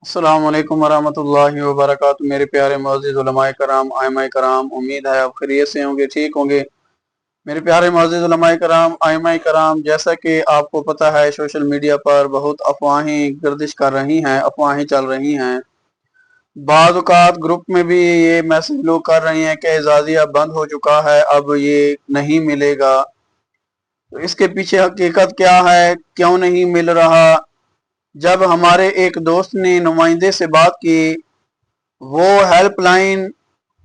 अस्सलाम वालेकुम वरहमतुल्लाहि वबरकातुहू। मेरे प्यारे मुअज़्ज़िज़ उलमाए कराम, आइमाए कराम, उम्मीद है आप खैरियत से होंगे, ठीक होंगे। मेरे प्यारे मुअज़्ज़िज़ उलमाए कराम, आइमाए कराम, जैसा कि आपको पता है सोशल मीडिया पर बहुत अफवाहें गर्दिश कर रही हैं, अफवाहें चल रही हैं। बाज़ औक़ात ग्रुप में भी ये मैसेज लोग कर रहे हैं कि एजाज़िया बंद हो चुका है, अब ये नहीं मिलेगा। तो इसके पीछे हकीकत क्या है, क्यों नहीं मिल रहा? जब हमारे एक दोस्त ने नुमाइंदे से बात की, वो हेल्पलाइन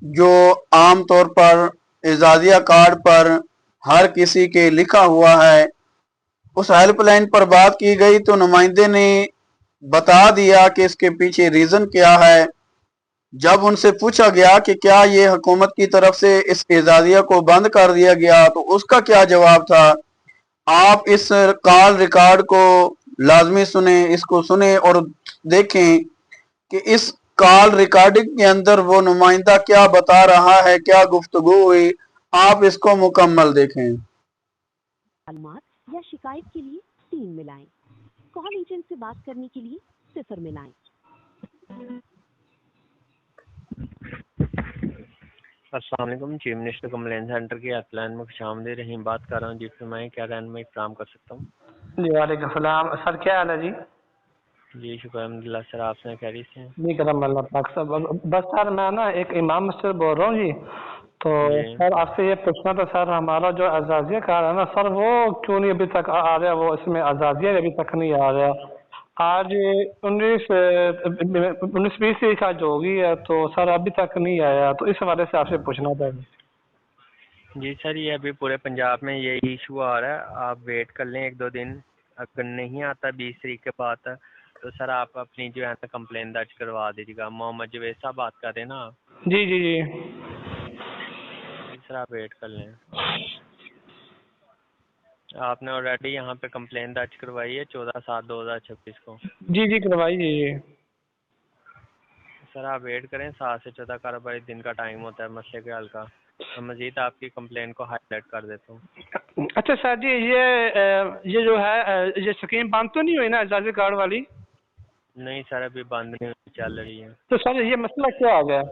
जो आम तौर पर एजाजिया कार्ड पर हर किसी के लिखा हुआ है, उस हेल्पलाइन पर बात की गई तो नुमाइंदे ने बता दिया कि इसके पीछे रीज़न क्या है। जब उनसे पूछा गया कि क्या ये हुकूमत की तरफ से इस एजाजिया को बंद कर दिया गया, तो उसका क्या जवाब था, आप इस कॉल रिकॉर्ड को लाजमी सुने, इसको सुने और देखें कि इस कॉल रिकॉर्डिंग के अंदर वो नुमाइंदा क्या बता रहा है, क्या गुफ्तगू हुई। आप इसको मुकम्मल देखें। मालूमात या शिकायत के लिए 3 मिलाएं। कॉल एजेंट से बात करने के लिए 0 मिलाएं। अस्सलाम वालेकुम, चीफ मिनिस्टर कंप्लेंट सेंटर की हेल्पलाइन में खुशामदीद। रहीम बात कर रहा हूँ जी, फरमाएं क्या रहनुमाई फराहम कर सकता हूँ। जी वालेकुम सलाम सर, क्या हाल है जी? जी शुक्र अल्हम्दुलिल्लाह सर, आप सुनाएं खैरियत से हैं? जी करम अल्लाह पाक सब। बस सर मैं ना एक इमाम मस्जिद बोल रहा हूँ जी। तो जी सर आपसे ये पूछना था सर, हमारा जो अजाजिया कार्ड है ना सर, वो क्यों नहीं अभी तक आ रहा? वो इसमें अजाजिया अभी तक नहीं आ रहा। आज 19-20 का जो होगी है, तो सर अभी तक नहीं आया, तो इस हवाले से आपसे पूछना था। जी सर, ये अभी पूरे पंजाब में यही इशू आ रहा है। आप वेट कर लें 1-2 दिन, अगर नहीं आता 20 तारीख के बाद तो सर आप अपनी जो है ना कंप्लेन दर्ज करवा दीजिएगा। मोहम्मद जवेद साहब बात कर रहे हैं ना? जी जी जी सर आप वेट कर लें। आपने ऑलरेडी यहाँ पे कंप्लेन दर्ज करवाई है 14/7/2026 को। जी जी करवाई जी जी। सर आप वेट करें, 7 से 14 कारोबारी दिन का टाइम होता है मसले के हल का। मैं मजीद आपकी कंप्लेन को हाईलाइट कर देता हूँ। अच्छा सर जी, ये जो है ये स्कीम बंद तो नहीं हुई ना अजाजिया कार्ड वाली? नहीं सर, अभी बंद नहीं हुई, चल रही है। तो सर ये मसला क्या आ गया?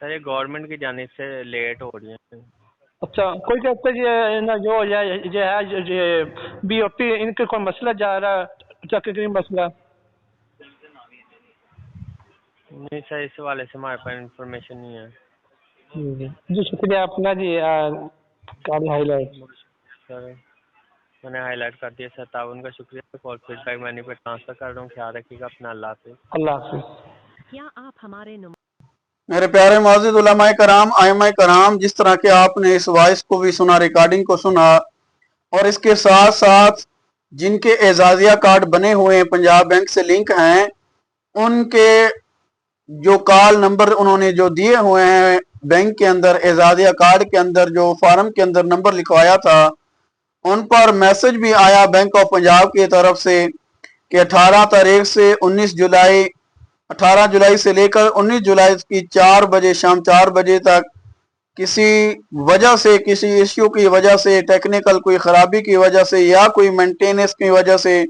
सर ये गवर्नमेंट की जानिब से लेट हो रही है। अच्छा, कोई कहते हैं ये ना जो ये है ये BOP इनके कोई मसला जा रहा है, क्या मसला? नहीं सर, इस वाले से हमारे पास इंफॉर्मेशन नहीं है। जी शुक्रिया अपना जी, कॉल हाईलाइट। सर मैंने हाईलाइट कर दिया सर, ताउन का शुक्रिया। कॉल फीडबैक मैन्यू पे ट्रांसफर कर रहा हूँ, ख्याल रखिएगा अपना। अल्लाह हाफिज़। अल्लाह हाफिज़। क्या आप हमारे मेरे प्यारे मुअज़्ज़िज़ उलमाए कराम, आइमाए कराम, जिस तरह के आपने इस वॉइस को भी सुना, रिकॉर्डिंग को सुना, और इसके साथ साथ जिनके एजाजिया कार्ड बने हुए हैं, पंजाब बैंक से लिंक हैं, उनके जो कॉल नंबर उन्होंने जो दिए हुए हैं बैंक के अंदर, एजाजिया कार्ड के अंदर जो फॉर्म के अंदर नंबर लिखवाया था, उन पर मैसेज भी आया बैंक ऑफ पंजाब की तरफ से कि 18 तारीख से 19 जुलाई 18 जुलाई से लेकर 19 जुलाई की 4 बजे, शाम 4 बजे तक किसी वजह से, किसी इश्यू की वजह से, टेक्निकल कोई खराबी की वजह से या कोई मेंटेनेंस की वजह से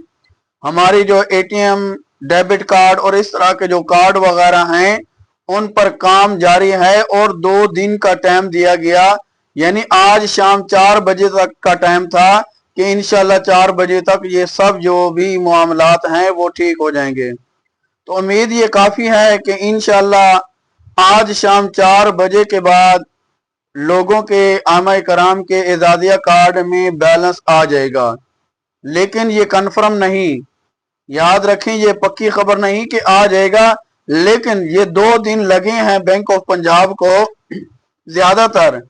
हमारी जो ATM, डेबिट कार्ड और इस तरह के जो कार्ड वगैरह हैं, उन पर काम जारी है और 2 दिन का टाइम दिया गया। यानी आज शाम 4 बजे तक का टाइम था कि इंशाल्लाह 4 बजे तक ये सब जो भी मामलात हैं वो ठीक हो जाएंगे। तो उम्मीद ये काफ़ी है कि इंशाल्लाह आज शाम 4 बजे के बाद लोगों के आमाए कराम के एजाजिया कार्ड में बैलेंस आ जाएगा। लेकिन ये कन्फर्म नहीं, याद रखें, ये पक्की खबर नहीं कि आ जाएगा, लेकिन ये 2 दिन लगे हैं बैंक ऑफ पंजाब को। ज्यादातर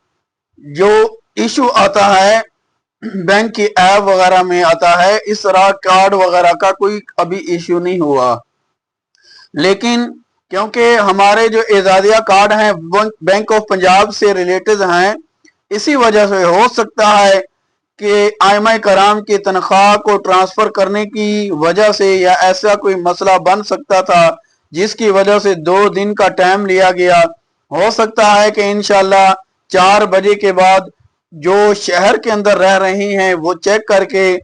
जो इशू आता है बैंक की ऐप वगैरह में आता है, इस तरह कार्ड वगैरह का कोई अभी इशू नहीं हुआ। लेकिन क्योंकि हमारे जो एजाजिया कार्ड हैं बैंक ऑफ पंजाब से रिलेटेड हैं, इसी वजह से हो सकता है कि आइमाए कराम की तनख्वाह को ट्रांसफर करने की वजह से या ऐसा कोई मसला बन सकता था जिसकी वजह से 2 दिन का टाइम लिया गया। हो सकता है कि इंशाल्लाह 4 बजे के बाद जो शहर के अंदर रह रही हैं वो चेक करके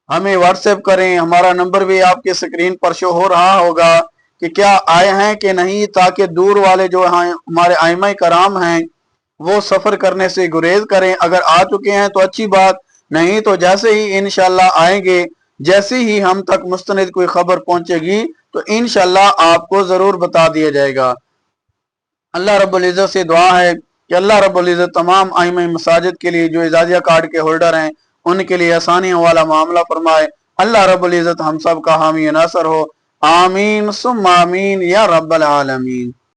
हमें व्हाट्सएप करें। हमारा नंबर भी आपके स्क्रीन पर शो हो रहा होगा کہ کیا آئے ہیں کہ نہیں، تاکہ دور والے جو ہیں ہمارے ائمہ کرام ہیں وہ سفر کرنے سے گریز کریں۔ اگر آ چکے ہیں تو اچھی بات، نہیں تو جیسے ہی انشاءاللہ آئیں گے، جیسے ہی ہم تک مستند کوئی خبر پہنچے گی تو انشاءاللہ آپ کو ضرور بتا دیا جائے گا۔ اللہ رب العزت سے دعا ہے کہ اللہ رب العزت تمام ائمہ مساجد کے لیے جو اعزازیہ کارڈ کے ہولڈر ہیں ان کے لیے آسانیوں والا معاملہ فرمائے۔ اللہ رب العزت ہم سب کا حامی ناصر ہو، آمین ثم آمین یا رب العالمین۔